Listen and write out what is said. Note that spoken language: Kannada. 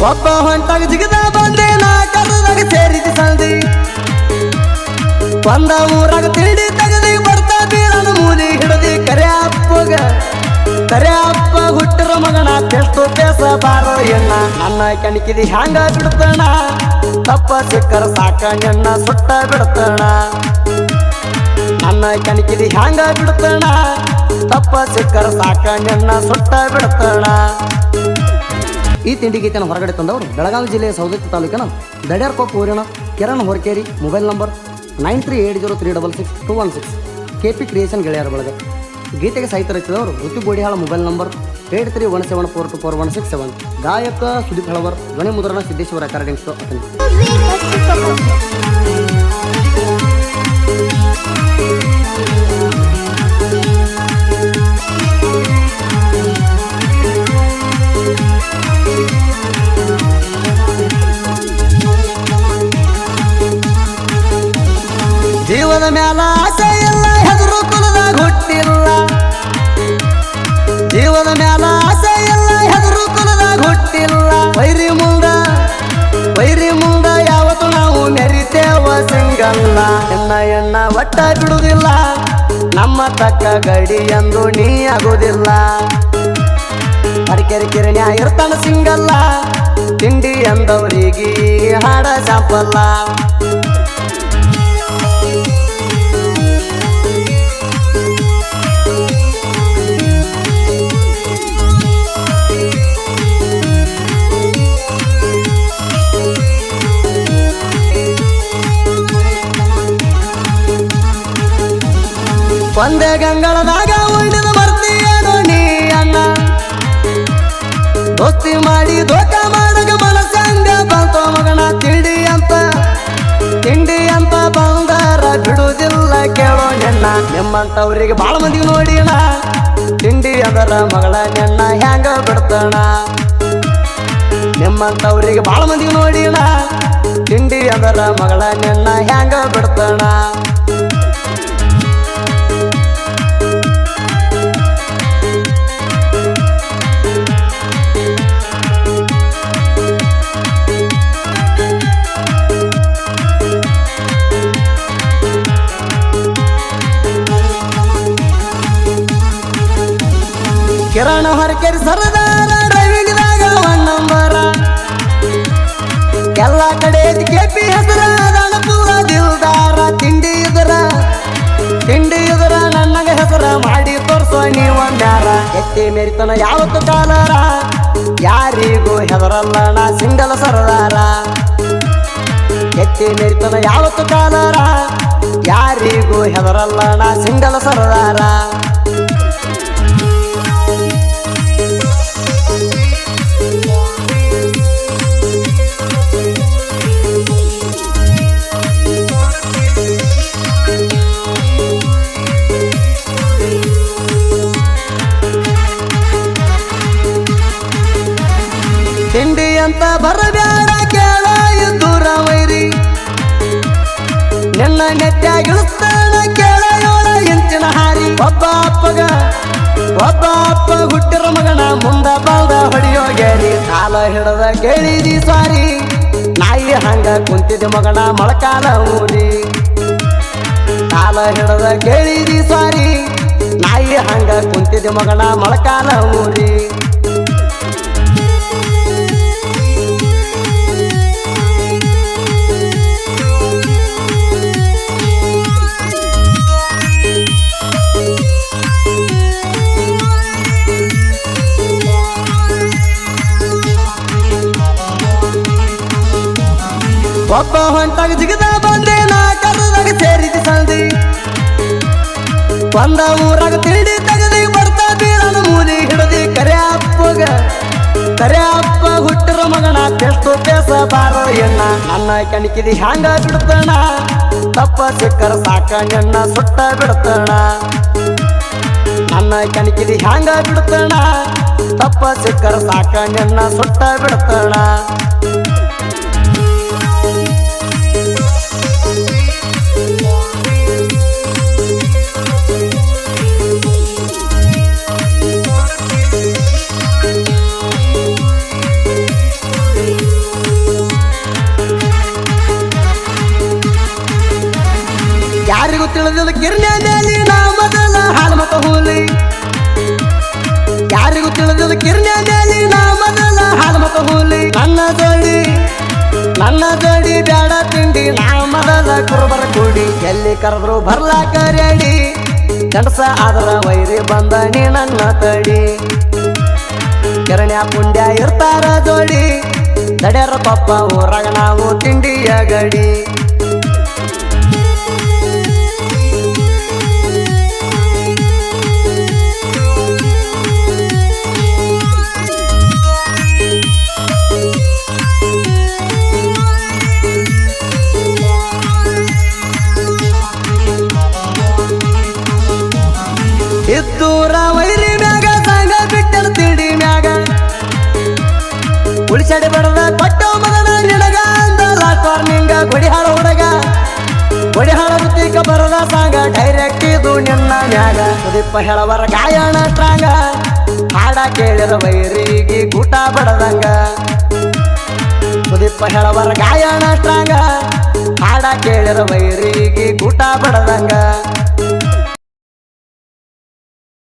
ಒಬ್ಬ ಹೊಂಟಾಗ ಜಿಗದ ಬಂದೆ ನಾ ಕರ್ರದಾಗ ಸೇರಿದ ಸಂದಿ ಒಂದ ಊರಾಗ ತಿಂಡಿ ತಗದಿ ಬರ್ತಾ ಬೀಳನ ಮೂಲಿ ಹಿಡದಿ ಕರೆ ಅಪ್ಪ ಹುಟ್ಟಿರ ಮಗನ ತೆಷ್ಟು ಪೇಸ ಬಾರೋ ಎಣ್ಣ ನನ್ನ ಕಣಿಕಿದಿ ಹ್ಯಾಂಗ ಬಿಡ್ತಾನ ತಪ್ಪ ಸಿಕ್ಕರ ಸಾಕ ನಿನ್ನ ಸುಟ್ಟ ಬಿಡ್ತಾನ ನನ್ನ ಕಣಿಕಿದಿ ಹ್ಯಾಂಗ ಬಿಡ್ತಾನ ತಪ್ಪ ಸಿಕ್ಕರ ಸಾಕ ನಿನ್ನ ಸುಟ್ಟ ಬಿಡ್ತಾನ. ಈ ತಿಂಡಿ ಗೀತೆಯನ್ನು ಹೊರಗಡೆ ತಂದವರು ಬೆಳಗಾವಿ ಜಿಲ್ಲೆಯ ಸೌದತ್ತಿ ತಾಲೂಕಿನ ದಡ್ಯಾರ್ಕೊಪ್ಪ ಊರಿನ Kiran Horakeri. Mobile number 9380366216 KP creation ಗೆಳೆಯರ ಬಳಗ. ಗೀತೆಗೆ ಸಾಹಿತ್ಯ ರಚಿಸಿದವರು ಋತು ಗೋಡಿಹಾಳ. Mobile number 8317424167. ಗಾಯಕ ಸುದೀಪ್ ಹಳವರ್. ಧ್ವನಿ ಮುದ್ರಣ ಸಿದ್ದೇಶ್ವರ ರೆಕಾರ್ಡಿಂಗ್ ಸ್ಟೋ ಅತನಿ. ಜೀವದ ಮ್ಯಾಲ ಆಸೆ ಇಲ್ಲ, ಹೆದರು ಕುಲದಾಗ ಹುಟ್ಟಿಲ್ಲ. ಜೀವದ ಮ್ಯಾಲ ಆಸೆ ಇಲ್ಲ, ಹೆದರು ಕುಲದಾಗ ಹುಟ್ಟಿಲ್ಲ. ವೈರಿ ಮುಂದ ಯಾವತ್ತು ನಾವು ಮೆರಿತೇವ ಸಿಂಗಲ್ಲ. ಎಣ್ಣ ಒಟ್ಟ ಬಿಡುವುದಿಲ್ಲ, ನಮ್ಮ ತಕ್ಕ ಗಡಿ ಎಂದು ನೀ ಆಗುವುದಿಲ್ಲ. ಅಡಿಕೆರೆ ಕಿರಣ್ಯ ಇರ್ತಾನ ಸಿಂಗಲ್ಲ, ತಿಂಡಿ ಎಂದವರಿಗೆ ಹಾಡ ಚಾಪಲ್ಲ. ಒಂದೇ ಗಂಗಳದಾಗ ಉಳಿದು ಬರ್ತೀಯೇನೋ ನೀ ಅಣ್ಣ. ದೋಸ್ತಿ ಮಾಡಿ ದೋಖ ಮಾಡಗ ಮನಸಂಗ ಬಂತ ಮಗನ. ತಿಂಡಿ ಅಂತ ಬಂದಾರ ಬಿಡುವುದಿಲ್ಲ ಕೇಳೋ ನೆನ್ನ. ನಿಮ್ಮಂತವ್ರಿಗೆ ಬಾಳ ಮಂದಿ ನೋಡಿಣ, ತಿಂಡಿ ಅದರ ಮಗಳ ನೆನ್ನ ಹ್ಯಾಂಗ ಬಿಡ್ತಾನ. ನಿಮ್ಮಂತವ್ರಿಗೆ ಬಾಳ ಮಂದಿ ನೋಡಿಣ, ತಿಂಡಿ ಅದರ ಮಗಳ ನೆನ್ನ ಹ್ಯಾಂಗ ಬಿಡ್ತಾನ. ಕಿರಣ ಹೊರಕೇರಿ ಸರದಾರ ಡ್ರೈವಿಂಗ್ದಾಗ 1 ನಂಬರ. ಎಲ್ಲ ಕಡೆ KP ಹೆಸರ ಪೂರ ದಿಲ್ದಾರ. ತಿಂಡಿ ಇದ್ರ ನನ್ನಗ ಹೆಸರ ಮಾಡಿ ತೋರ್ಸೋ ನೀವೊಂದ್ಯಾರ. ಎತ್ತಿ ಮೆರಿತನ ಯಾವತ್ತು ಕಾಲರ, ಯಾರಿಗೂ ಹೆದರಲ್ಲ ನಾ ಸಿಂಗಲ ಸರದಾರ. ಎತ್ತಿ ಮೆರಿತನ ಯಾವತ್ತು ಕಾಲರ, ಯಾರಿಗೂ ಹೆದರಲ್ಲ ನಾ ಸಿಂಗಲ ಸರದಾರ. ತಿಂಡಿ ಅಂತ ಬರಬ್ಯಾಡ ಕೇಳ ದೂರ ವೈರಿ, ನಿನ್ನ ನೆಟ್ಟಾಗಿಳಿಸ್ತಾನ ಕೇಳ 7 ಇಂಚಿನ ಹಾರಿ. ಒಬ್ಬ ಅಪ್ಪ ಹುಟ್ಟಿರ ಮಗನ ಮುಂದ ಬಾಳ್ದ ಹೊಡಿಯೋ ಗೆರಿ. ಕಾಲ ಹಿಡದ ಕೇಳಿದಿ ಸಾರಿ, ನಾಯಿ ಹಂಗ ಕುಂತಿದ್ದ ಮಗನ ಮೊಳಕಾಲ ಊರಿ. ಕಾಲ ಹಿಡದ ಕೇಳಿದಿ ಸಾರಿ, ನಾಯಿ ಹಂಗ ಕುಂತಿದ್ದ ಮಗನ ಮೊಳಕಾಲ ಊರಿ. ಒಬ್ಬ ಹೊಂಟಾಗ ಜಿಗದ ಬಂದೆ ನಾ ಕರ್ರದಾಗ ಸೇರಿದ ಸಂದಿ ಒಂದ ಊರಾಗ ತಿಂಡಿ ತಗದಿ ಬರ್ತಾ ಬೀಳನ ಮೂಲಿ ಹಿಡದಿ ಕರೆ ಅಪ್ಪ ಹುಟ್ಟಿರ ಮಗನ ತೆಷ್ಟು ಪೇಸ ಬಾರೋ ಎಣ್ಣ ನನ್ನ ಕಣಿಕಿದಿ ಹ್ಯಾಂಗ ಬಿಡ್ತಾನ ತಪ್ಪ ಸಿಕ್ಕರ ಸಾಕ ನಿನ್ನ ಸುಟ್ಟ ಬಿಡ್ತಾನ ನನ್ನ ಕಣಿಕಿದಿ ಹ್ಯಾಂಗ ಬಿಡ್ತಾನ ತಪ್ಪ ಸಿಕ್ಕರ ಸಾಕ ನಿನ್ನ ಸುಟ್ಟ ಬಿಡ್ತಾನ ತಿಳಿದಿಲ್ಲ ಕಿರ್ನ್ಯಾದಲ್ಲಿ ನಾ ಮೊದಲ ಹಾಲು ಮತ ಹೂಲಿ ಯಾರಿಗೂ ತಿಳಿದಿಲ್ಲ ಕಿರ್ನ್ಯಾದಲ್ಲಿ ನಾ ಮೊದಲ ಹಾಲು ಮತ ಹೂಲಿ ನನ್ನ ಜೋಡಿ ಬ್ಯಾಡ ತಿಂಡಿ ನಾ ಮೊದಲ ಕುರುಬರ ಕೂಡಿ ಎಲ್ಲಿ ಕರೆದ್ರು ಬರ್ಲಾಕ ರೆಡಿ ಗಂಡಸ ಆದ್ರ ವೈರಿ ಬಂದ ನೀ ನನ್ನ ತಡಿ ಕೆರಣ್ಯ ಪುಂಡ್ಯ ಇರ್ತಾರ ಜೋಡಿ ದಡ್ಯಾರ ಪಪ್ಪ ಊರಾಗ ನಾವು ತಿಂಡಿಯ ಗಡಿ ಇದ್ದೂರ ವೈರಿ ಮ್ಯಾಗ ಸಂಗ ಬಿಟ್ಟರು ತಿಂಡಿ ಮ್ಯಾಗ ಉಳಿಸಡಿ ಬಡದ ಕೊಟ್ಟೋ ಮಗನ ನಿನಗ ಅಂದ ಲಾಸ್ಟ್ ವಾರ್ನಿಂಗ ಗೊಡಿಹಾಳ ಹುಡುಗ ಗೊಡಿಹಾಳ ಬುತ್ತಿಕ ಬರದ ಸಾಂಗ ಡೈರೆಕ್ಟ್ ಇದು ನಿನ್ನ ಮ್ಯಾಗ ಸುದೀಪ ಹೇಳವರ ಗಾಯನ ಸ್ಟ್ರಾಂಗ ಹಾಡ ಕೇಳಿರ ವೈರಿಗೆ ಗೂಟ ಬಡದಂಗ ಸುದೀಪ ಹೇಳವರ ಗಾಯನ ಸ್ಟ್ರಾಂಗ ಹಾಡ ಕೇಳಿರ ವೈರಿಗೆ ಗೂಟ ಬಡದಂಗ